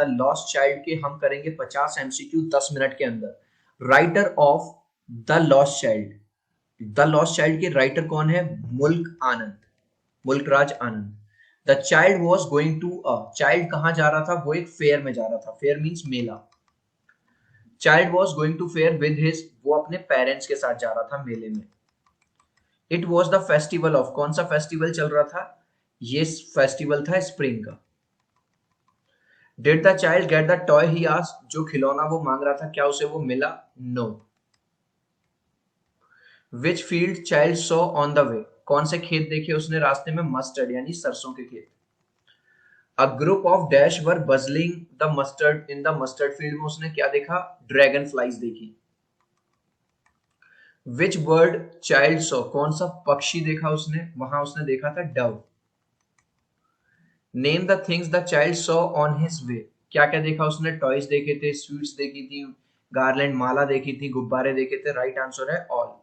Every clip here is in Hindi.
द लॉस्ट चाइल्ड के हम करेंगे 50 एमसीक्यू 10 मिनट के अंदर। Writer of the lost child, the lost child के राइटर कौन है? Mulk Anand, Mulk Raj Anand. The child was going to a, child कहाँ जा रहा था? वो एक फेयर में जा रहा था। फेयर मीन्स मेला। Child was going to fair with his, वो अपने पेरेंट्स के साथ जा रहा था मेले में। It was the festival of, कौन सा फेस्टिवल चल रहा था? ये फेस्टिवल था स्प्रिंग का। Did the child get the toy he asked, जो खिलौना वो मांग रहा था क्या उसे वो मिला? No. Which field child saw on the way, कौन से खेत देखे उसने रास्ते में? मस्टर्ड यानी सरसों के खेत। अ ग्रुप ऑफ डैश वर बजलिंग the mustard, in the mustard field में उसने क्या देखा? ड्रैगन फ्लाइज देखी। विच बर्ड चाइल्ड सॉ, कौन सा पक्षी देखा उसने? वहां उसने देखा था Dove. Name the things the child saw on his way, क्या क्या देखा उसने? टॉयज देखे थे, स्वीट्स देखी थी, गार्लैंड माला देखी थी, गुब्बारे देखे थे। राइट आंसर है all.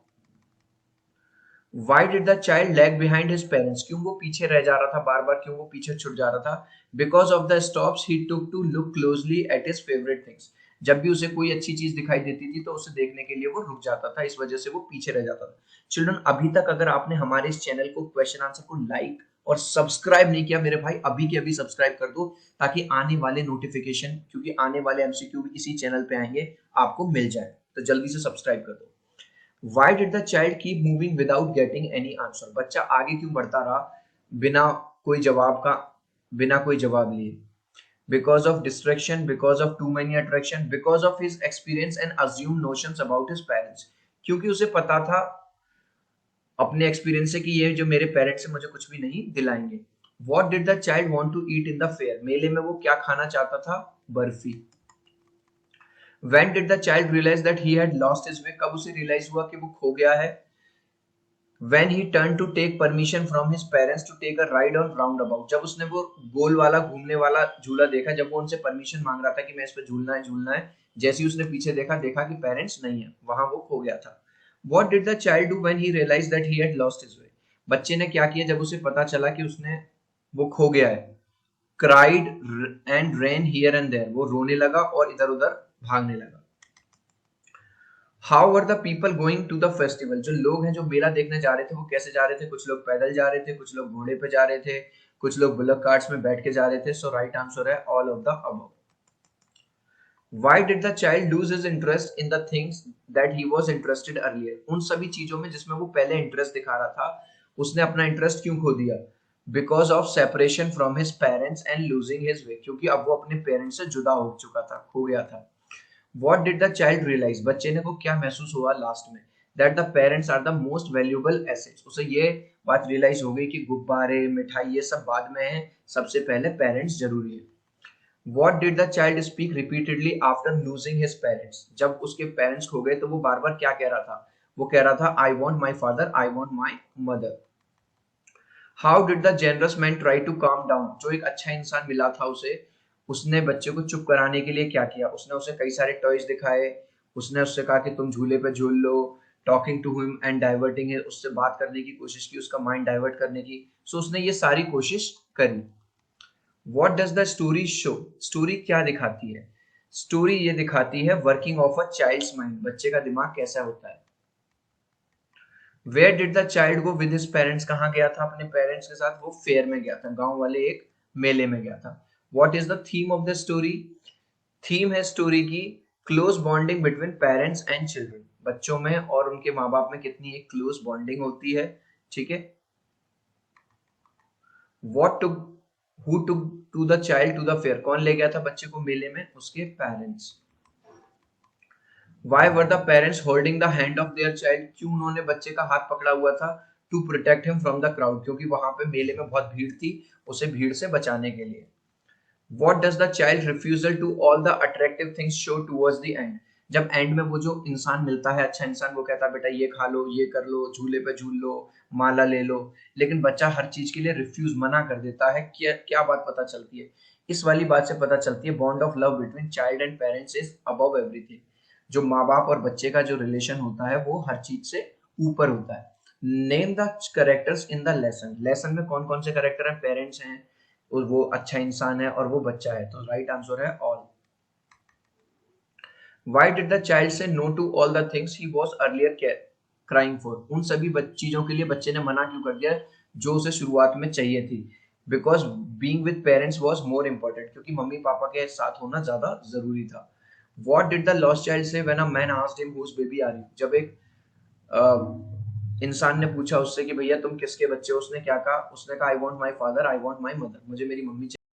Why did the child lag behind his parents, क्यों वो पीछे रह जा रहा था बार बार, क्यों वो पीछे छूट जा रहा था? Because of the stops he took to look closely at his favorite things, जब भी उसे कोई अच्छी चीज दिखाई देती थी तो उसे देखने के लिए वो रुक जाता था, इस वजह से वो पीछे रह जाता था। चिल्ड्रन, अभी तक अगर आपने हमारे इस चैनल को क्वेश्चन आंसर को लाइक और सब्सक्राइब नहीं किया मेरे भाई, अभी के अभी सब्सक्राइब कर दो, ताकि आने वाले नोटिफिकेशन, क्योंकि आने वाले एमसीक्यू भी इसी चैनल पे आएंगे, आपको मिल जाए, तो जल्दी से सब्सक्राइब कर दो। Why did the child keep moving without getting any answer, बच्चा आगे क्यों बढ़ता रहा बिना कोई जवाब का, बिना कोई जवाब लिए? Because of distraction, because of too many attraction, because of his experience and assumed notions about his parents, क्योंकि उसे पता था अपने एक्सपीरियंस से कि ये जो मेरे पेरेंट्स से मुझे कुछ भी नहीं दिलाएंगे। What did the child want to eat in the fair, मेले में वो क्या खाना चाहता था? Barfi. When did the child realize that he had lost his way, कब उसे रियलाइज हुआ कि वो खो गया है? When he turned to take permission from his parents to take a ride on roundabout, जब उसने वो गोल वाला घूमने वाला झूला देखा, जब वो उनसे परमिशन मांग रहा था कि मैं इस पे झूलना है झूलना है, जैसे ही उसने पीछे देखा, देखा कि पेरेंट्स नहीं है, वहां वो खो गया था। What did the child do when he realized that he had lost his way, बच्चे ने क्या किया जब उसे पता चला कि उसने वो खो गया है? Cried and ran here and there, वो रोने लगा और इधर उधर भागने लगा। How were the people going to the festival, जो लोग हैं जो मेला देखने जा रहे थे वो कैसे जा रहे थे? कुछ लोग पैदल जा रहे थे, कुछ लोग घोड़े पे जा रहे थे, कुछ लोग बुलक कार्ट्स में बैठ के जा रहे थे। सो राइट आंसर है all of the above. Why did the child lose his interest in the things that he was interested earlier, उन सभी चीजों में जिसमें वो पहले इंटरेस्ट दिखा रहा था, उसने अपना इंटरेस्ट क्यों खो दिया? Because of separation from his parents and losing his way, क्योंकि अब वो अपने पेरेंट्स से जुदा हो चुका था, खो गया था। What did the child realize, बच्चे ने को क्या महसूस हुआ लास्ट में? That the parents are the most valuable assets, उसे ये बात रियलाइज हो गई कि गुब्बारे मिठाई ये सब बाद में है, सबसे पहले पेरेंट्स जरूरी है। What did the child speak repeatedly after losing his parents, जब उसके पेरेंट्स खो गए तो वो बार बार क्या कह रहा था? वो कह रहा था I want my father, I want my mother. How did the generous man try to calm down, जो एक अच्छा इंसान मिला था उसे, उसने बच्चे को चुप कराने के लिए क्या किया? उसने उसे कई सारे टॉयज दिखाए, उसने उससे कहा कि तुम झूले पे झूल लो, talking to him and diverting है, उससे बात करने की कोशिश की, उसका माइंड डाइवर्ट करने की। सो उसने ये सारी कोशिश करी। What does the story show, story क्या दिखाती है? स्टोरी ये दिखाती है working of a child's mind, बच्चे का दिमाग कैसा होता है। Where did the child go with his parents, कहाँ गया था अपने पेरेंट्स के साथ? वो फेयर में गया था, गांव वाले एक मेले में गया था। What is the theme of the story, theme है स्टोरी की close bonding between parents and children, बच्चों में और उनके माँ बाप में कितनी एक क्लोज बॉन्डिंग होती है। ठीक है। What took, who took to the child to the fair, कौन ले गया था बच्चे को मेले में? उसके parents. Why were the parents holding the hand of their child, क्यों उन्होंने बच्चे का हाथ पकड़ा हुआ था? To protect him from the crowd, क्योंकि वहां पे मेले में बहुत भीड़ थी, उसे भीड़ से बचाने के लिए। What does the child refusal to all the attractive things show towards the end, जब एंड में वो जो इंसान मिलता है, अच्छा इंसान, वो कहता है बेटा ये खा लो, ये कर लो, झूले पे झूल लो, माला ले लो, लेकिन बच्चा हर चीज के लिए रिफ्यूज मना कर देता है। क्या क्या बात पता चलती है? इस वाली बात से पता चलती है bond of love between child and parents is above everything, जो माँ बाप और बच्चे का जो रिलेशन होता है वो हर चीज से ऊपर होता है। Name the characters in the lesson, lesson में कौन कौन से कैरेक्टर हैं? पेरेंट्स हैं, और वो अच्छा इंसान है और वो बच्चा है, तो राइट आंसर है all. Why did the child say no to all the things he was earlier crying for? उन सभी चीजों के लिए बच्चे ने मना क्यों कर दिया जो उसे शुरुआत में चाहिए थी? Because being with parents was more important, क्योंकि मम्मी पापा के साथ होना ज्यादा जरूरी था। What did the lost child say when a man asked him whose baby are you? जब एक इंसान ने पूछा उससे कि भैया तुम किसके बच्चे हो, उसने क्या कहा? उसने कहा I want my father, I want my mother, मुझे मेरी मम्मी